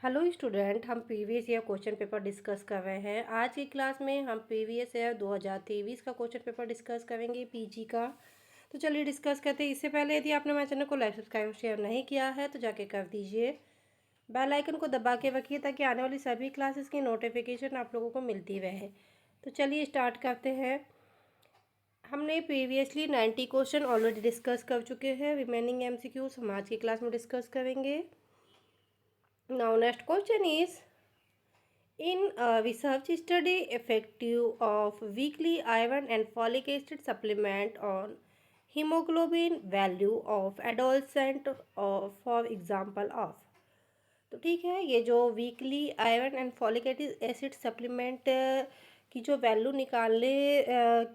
Hello student, हम previous year question paper discuss कर रहे हैं। आज की क्लास में हम प्रीवियस ईयर 2023 का क्वेश्चन पेपर डिस्कस करेंगे, पीजी का। तो चलिए डिस्कस करते हैं। इससे पहले यदि आपने हमारे चैनल को लाइक सब्सक्राइब शेयर नहीं किया है तो जाके कर दीजिए। बेल आइकन को दबा के रखिए ताकि आने वाली सभी क्लासेस की नोटिफिकेशन आप लोगों को मिलती रहे। तो चलिए स्टार्ट करते हैं। हमने प्रीवियसली 90 क्वेश्चन ऑलरेडी डिस्कस कर चुके हैं। रिमेनिंग MCQs हम आज की क्लास में डिस्कस करेंगे। Now next question is, in a research study effective of weekly iron and folic acid supplement on hemoglobin value of adolescent for example of। तो ठीक है, ये जो weekly iron and folic acid supplement की जो value निकालने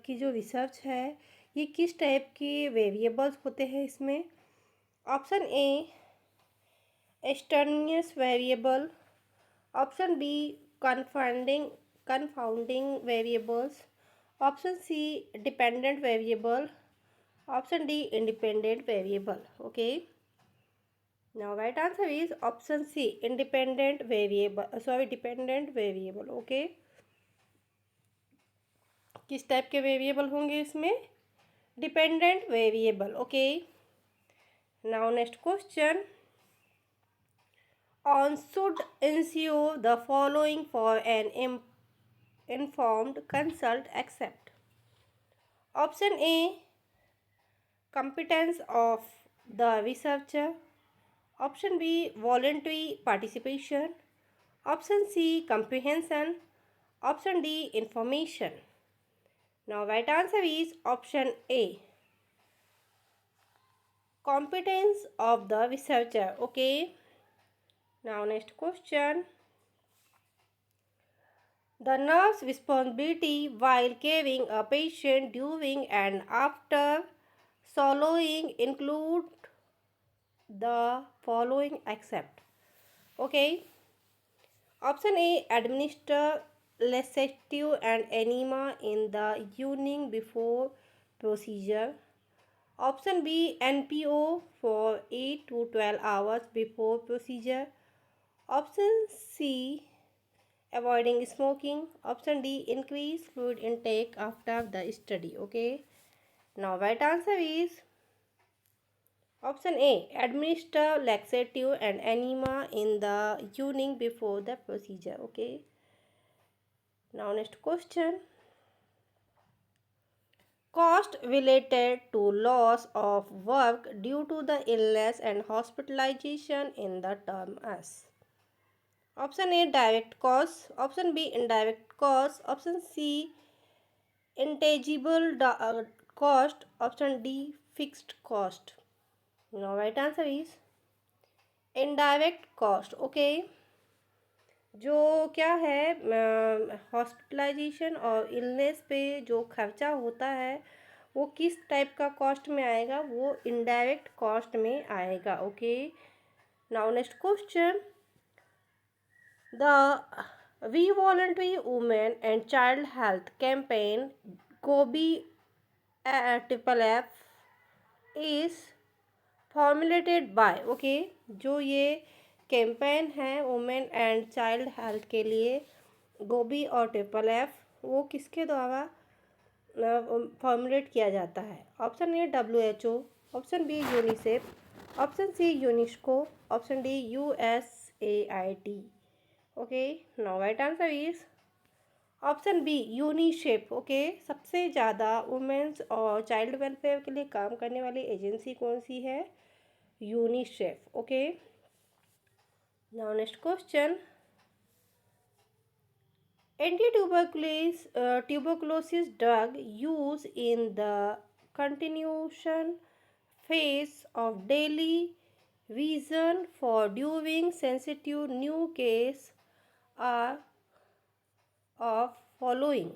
की जो रिसर्च है, ये किस टाइप की वेरिएबल्स होते हैं इसमें। Option A extraneous variable, option B confounding variables, option C dependent variable, option D independent variable. Okay, now right answer is option C independent variable, dependent variable. Okay, किस type के variable होंगे इसमें? Dependent variable. Okay, now next question, on should ensure the following for an informed consult accept. Option A competence of the researcher, option B voluntary participation, option C comprehension, option D information. Now right answer is option A competence of the researcher. Okay, now next question, the nurse responsibility while caring a patient during and after swallowing include the following except. Okay. Option A administer laxative and enema in the evening before procedure. Option B NPO for 8 to 12 hours before procedure. Option C avoiding smoking. Option D increase fluid intake after the study. Okay, now right answer is option A administer laxative and enema in the evening before the procedure. Okay, now next question, cost related to loss of work due to the illness and hospitalization in the term as. Option A direct cost, option B indirect cost, option C intangible cost, option D fixed cost. Now right answer is indirect cost. Okay, जो क्या है hospitalisation और illness पे जो खर्चा होता है वो किस टाइप का कॉस्ट में आएगा, वो इनडायरेक्ट कॉस्ट में आएगा। Okay, now next question, The We Voluntary Women and Child Health Campaign GOBI Triple F is formulated by। Okay, जो ये कैंपेन है वुमेन एंड चाइल्ड हेल्थ के लिए, गोबी और ट्रिपल एफ, वो किसके द्वारा फॉर्मुलेट किया जाता है। Option A WHO, option B UNICEF, option C UNESCO, option D USAID। Okay, now right answer is option B UNICEF. Okay, सबसे ज़्यादा वुमेन्स और चाइल्ड वेलफेयर के लिए काम करने वाली एजेंसी कौन सी है? UNICEF. Okay, now next question, tuberculosis drug used in the continuation phase of daily vision for during sensitive new case are of following.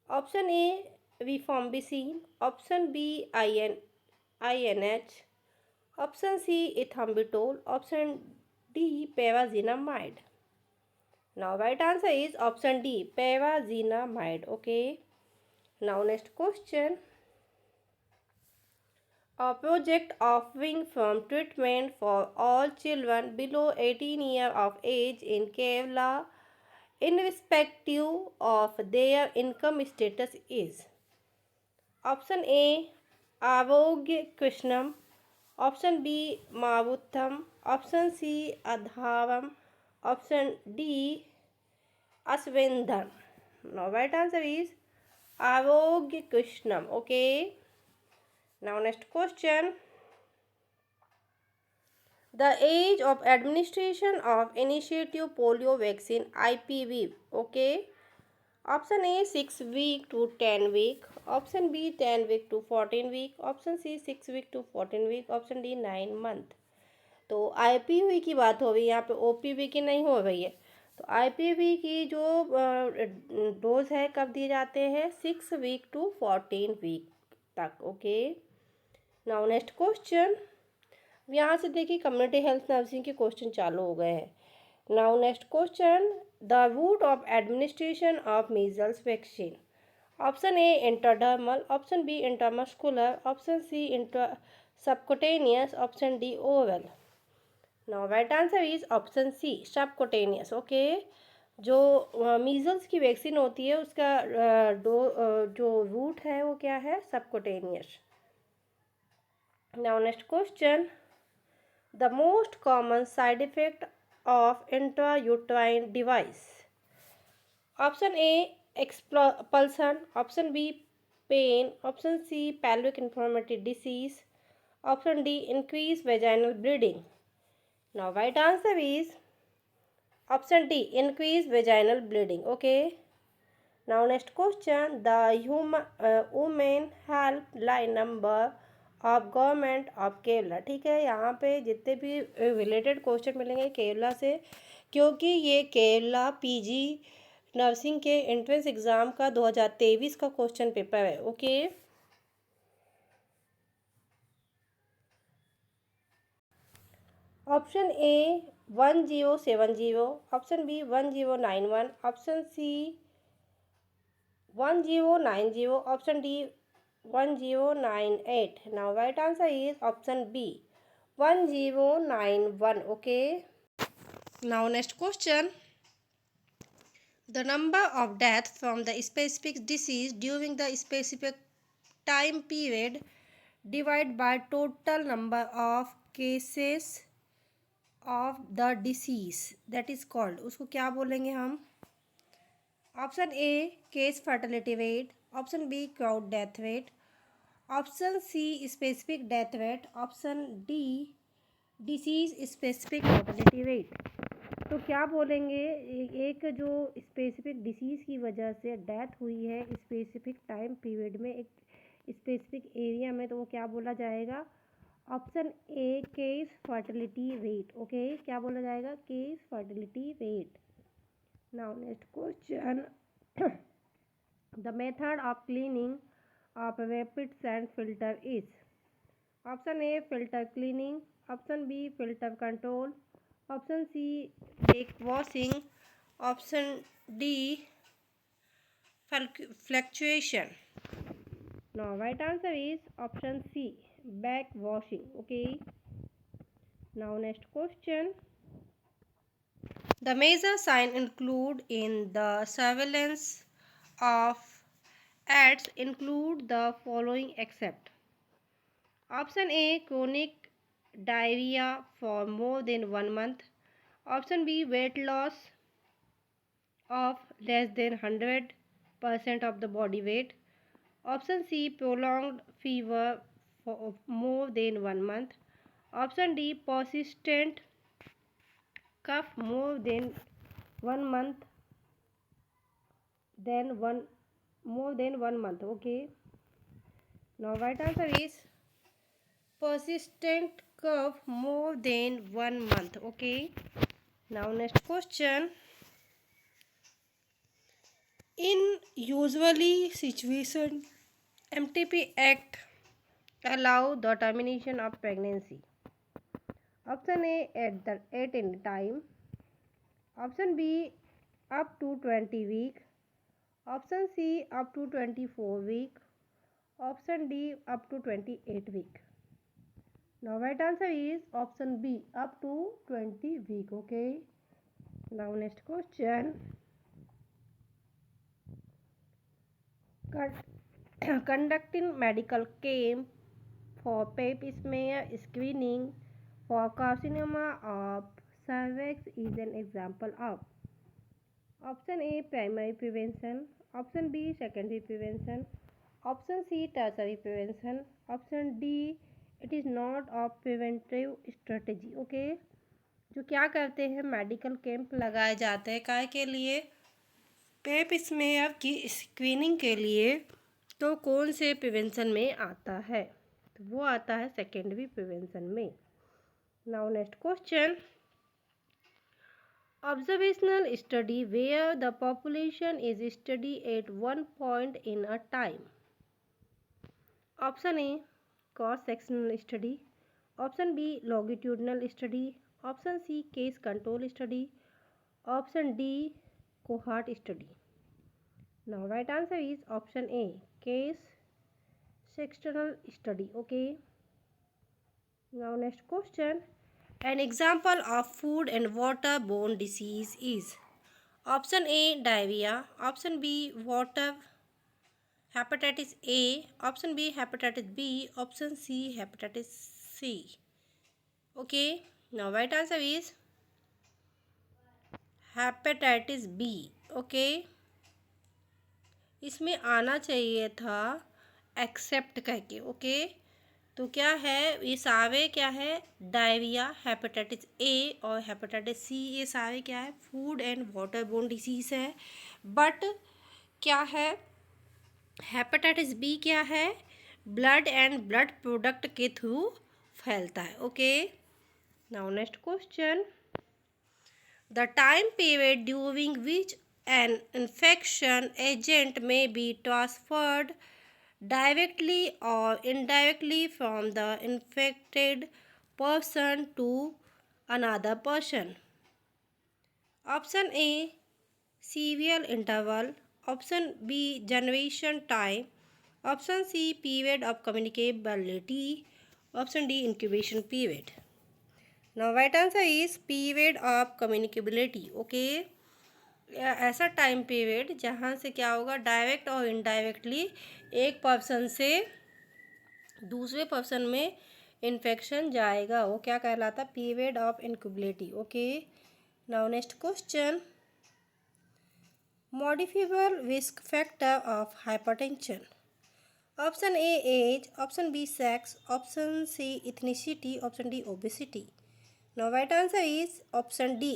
Option A rifampicin, option B INH, option C ethambutol, option D pyrazinamide. Now right answer is option D pyrazinamide. Okay, now next question, A project offering from treatment for all children below 18 years of age in Kerala, irrespective of their income status, is option A. Avogya Krishnam, option B. Mavutham, option C. Adhavam, option D. Aswendhan. Now, right answer is Avogya Krishnam. Okay. Now, next question. The age of administration of initiative polio vaccine IPV. Okay. Option A 6 week to 10 week. Option B 10 week to 14 week. Option C 6 week to 14 week. Option D 9 month. तो IPv की बात हो रही है यहाँ पे, OPV की नहीं हो रही है। तो आईपीवी की जो डोज है कब दिए जाते हैं, 6 वीक टू 14 वीक तक। ओके। Now next question. यहाँ से देखिए कम्युनिटी हेल्थ नर्सिंग के क्वेश्चन चालू हो गए हैं। Now next question. The route of administration of measles vaccine. Option A intradermal, option B intramuscular, option C intra subcutaneous, option D oral. Now right answer is option C subcutaneous. Okay. जो measles की vaccine होती है उसका जो route है वो क्या है, subcutaneous. Now next question. The most common side effect of intrauterine device. Option A expulsion, option B pain, option C pelvic inflammatory disease, option D increase vaginal bleeding. Now right answer is option D increase vaginal bleeding. Okay. Now next question. The women helpline number of government of Kerala. ठीक है, यहाँ पे जितने भी related question मिलेंगे केरला से, क्योंकि ये केरला पीजी नर्सिंग के एंट्रेंस एग्ज़ाम का 2023 का क्वेश्चन पेपर है। Okay. Option A 1070, option B 1091, option C 1090, option D 1098. Now right answer is option B 1091. Okay. Now next question. The number of deaths from the specific disease during the specific time period divided by total number of cases of the disease, that is called, उसको क्या बोलेंगे हम। Option A case fertility rate, option B crude death rate, option C specific death rate, option D disease specific mortality rate. तो क्या बोलेंगे, एक जो specific disease की वजह से डेथ हुई है स्पेसिफिक टाइम पीरियड में एक स्पेसिफिक एरिया में, तो वो क्या बोला जाएगा। Option A case fertility rate. Okay, क्या बोला जाएगा, case fertility rate. Now next question. The method of cleaning of rapid sand filter is. Option A filter cleaning, option B filter control, option C back washing, option D fluctuation. Now right answer is option C back washing. Okay. Now next question. The major sign include in the surveillance of ads include the following except. Option A chronic diarrhea for more than 1 month. Option B weight loss of less than 100% of the body weight. Option C prolonged fever for more than 1 month. Option D persistent cough more than 1 month more than 1 month. Okay. Now right answer is persistent cough more than 1 month. Okay. Now next question. In usually situation, MTP Act allow the termination of pregnancy. Option A at any time. Option B up to 20 week. Option C up to 24 week. Option D up to 28 week. Now right answer is option B, up to 20 week. Okay. Now next question. Conducting medical camp for pap smear screening for carcinoma of cervix is an example of option A, primary prevention, option B, secondary prevention, option C, tertiary prevention, option D, it is not a preventive strategy. Okay जो क्या करते हैं, medical camp लगाए जाते हैं काय के लिए, पेप स्मेयर की स्क्रीनिंग के लिए, तो कौन से प्रिवेंशन में आता है, तो वो आता है सेकेंडरी प्रिवेंशन में। Now next question, observational study where the population is studied at one point in a time. Option A, cross sectional study, option B, longitudinal study, option C, case control study, option D, cohort study. Now right answer is option A, case sectional study. Okay. Now next question, an example of food and waterborne disease is option A, diarrhea, option B, water hepatitis A, option B, hepatitis B, option C, hepatitis C. Okay, now right answer is hepatitis B. Okay, इसमें आना चाहिए था accept कह के। Okay, तो क्या है, ये सारे क्या है, डायरिया, हेपेटाइटिस ए और हेपेटाइटिस सी, ये सारे क्या है, food and water borne disease है। बट क्या है, हेपेटाइटिस बी क्या है, ब्लड एंड ब्लड प्रोडक्ट के थ्रू फैलता है। Okay, now next question, the time period during which an infection agent may be transferred directly or indirectly from the infected person to another person. Option A, serial interval, option B, generation time, option C, period of communicability, option D, incubation period. Now right answer is period of communicability. Okay, ऐसा time period जहाँ से क्या होगा, direct और indirectly एक person से दूसरे person में इन्फेक्शन जाएगा, वो क्या कहलाता है, period of incubation. Okay, now next question, modifiable risk factor of hypertension. Option A, age, option B, sex, option C, ethnicity, option D, obesity. No right answer is option D,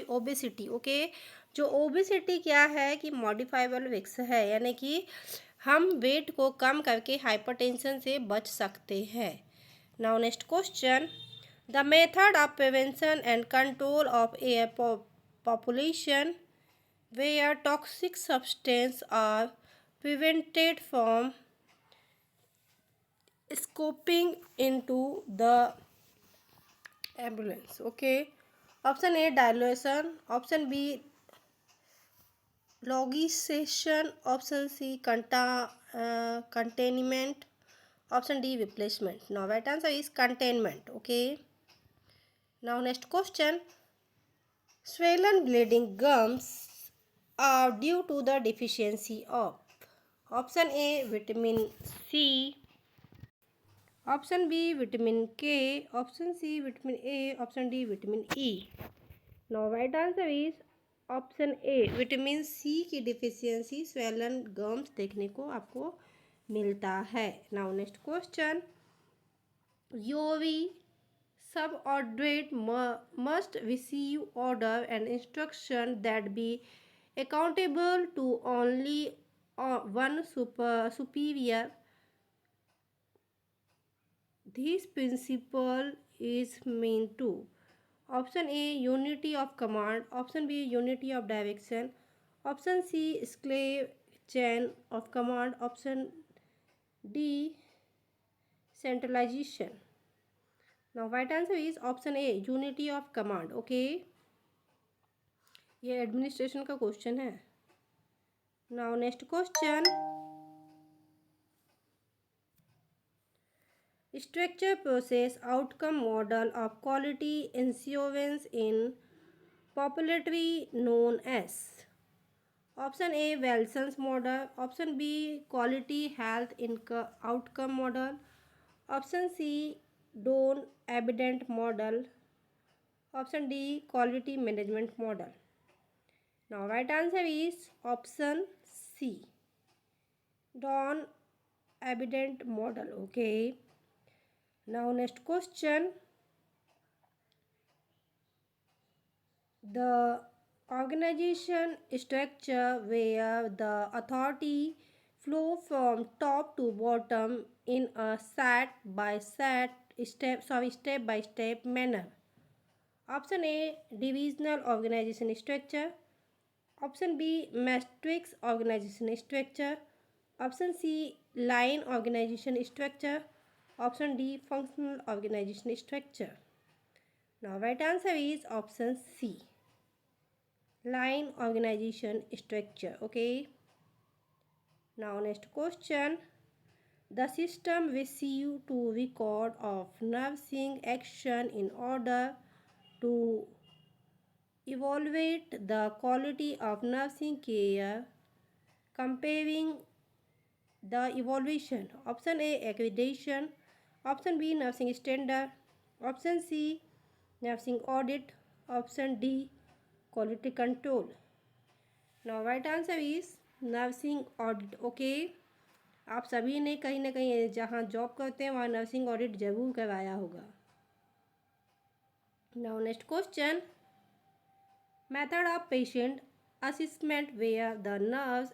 obesity. Okay, जो obesity क्या है कि modifiable risk है, यानी कि हम wait को कम करके हाइपरटेंशन से बच सकते हैं। Now next question, the method of prevention and control of air population where toxic substance are prevented from scoping into the ambulance. Okay, option A, dilution, option B, logization, option C, containment, option D, replacement. Now right answer is containment. Okay, now next question, swollen bleeding gums are due to the deficiency of option A, vitamin C, option B, vitamin K, option C, vitamin A, option D, vitamin E. No right answer is option A, vitamin C की deficiency swollen gums देखने को आपको मिलता है। Now next question, your subordinate must receive order and instruction that be accountable to only one superior. This principle is meant to option A, unity of command, option B, unity of direction, option C, slave chain of command, option D, centralization. Now right answer is option A, unity of command. Okay, ये administration का question है। Now next question, structure process outcome model of quality assurance in popularly known as. Option A, Wilson's model. Option B, quality health outcome model. Option C, Doan Abidant model. Option D, quality management model. Now right answer is option C, Doan Abidant model. Okay. Now next question. The organization structure where the authority flow from top to bottom in a step by step manner. Option A, divisional organization structure. Option B, matrix organization structure. Option C, line organization structure. Option D, functional organization structure. Now right answer is option C, line organization structure. Okay. Now next question. The system receive to record of nursing action in order to evaluate the quality of nursing care, comparing the evaluation. Option A, accreditation. Option B, nursing standard. Option C, nursing audit. Option D, quality control. Now right answer is nursing audit. Okay. आप सभी ने कहीं ना कहीं जहाँ job करते हैं वहाँ नर्सिंग ऑडिट जरूर करवाया होगा. Now next question. Method of patient assessment where the nurse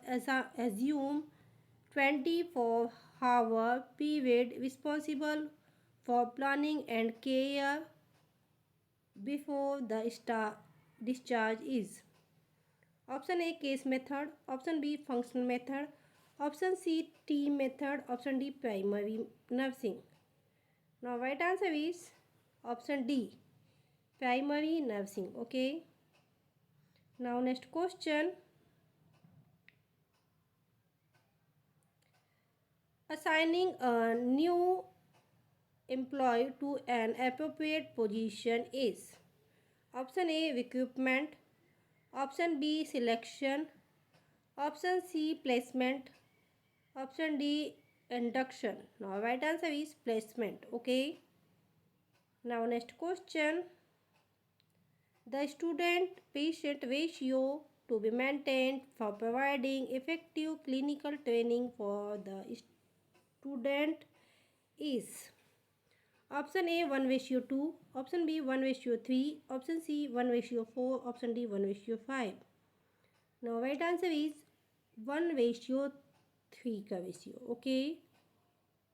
assume 24-hour period responsible for planning and care before the discharge is. Option A, case method. Option B, functional method. Option C, team method. Option D, primary nursing. Now right answer is option D, primary nursing. Okay. Now next question. Assigning a new employee to an appropriate position is. Option A, recruitment. Option B, selection. Option C, placement. Option D, induction. Now right answer is placement. Okay. Now next question. The student patient ratio to be maintained for providing effective clinical training for the student is. Option A, 1:2. Option B, 1:3. Option C, 1:4. Option D, 1:5. Now right answer is 1:3 का ratio. Okay.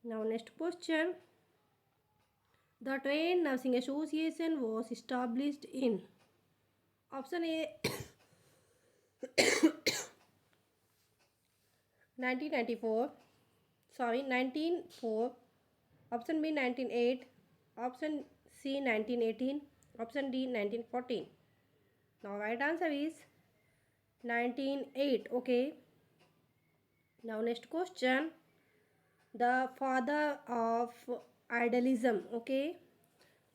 Now next question. The Trained Nursing Association was established in. Option A, 1994. Sorry, 1904. Option B, 1908. Option C, 1918. Option D, 1914. Now right answer is 1908. Okay. Now next question. The father of idealism. Okay.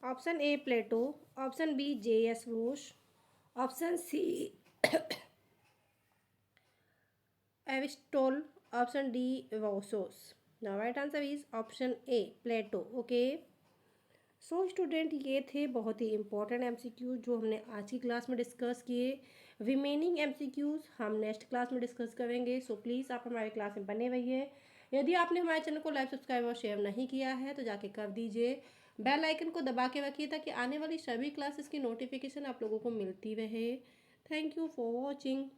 Option A, Plato. Option B, J.S. Roche. Option C, Aristotle. Option D, Rousseau. Now right answer is option A, Plato. Okay. So student ये थे बहुत ही important MCQ जो हमने आज की class में discuss किए. Remaining MCQs हम नेक्स्ट क्लास में डिस्कस करेंगे. सो प्लीज़ आप हमारे क्लास में बने रहिए. यदि आपने हमारे चैनल को लाइक, सब्सक्राइब और शेयर नहीं किया है तो जाके कर दीजिए. बेल आइकन को दबा के रखिए ताकि आने वाली सभी क्लासेस की नोटिफिकेशन आप लोगों को मिलती रहे. Thank you for watching.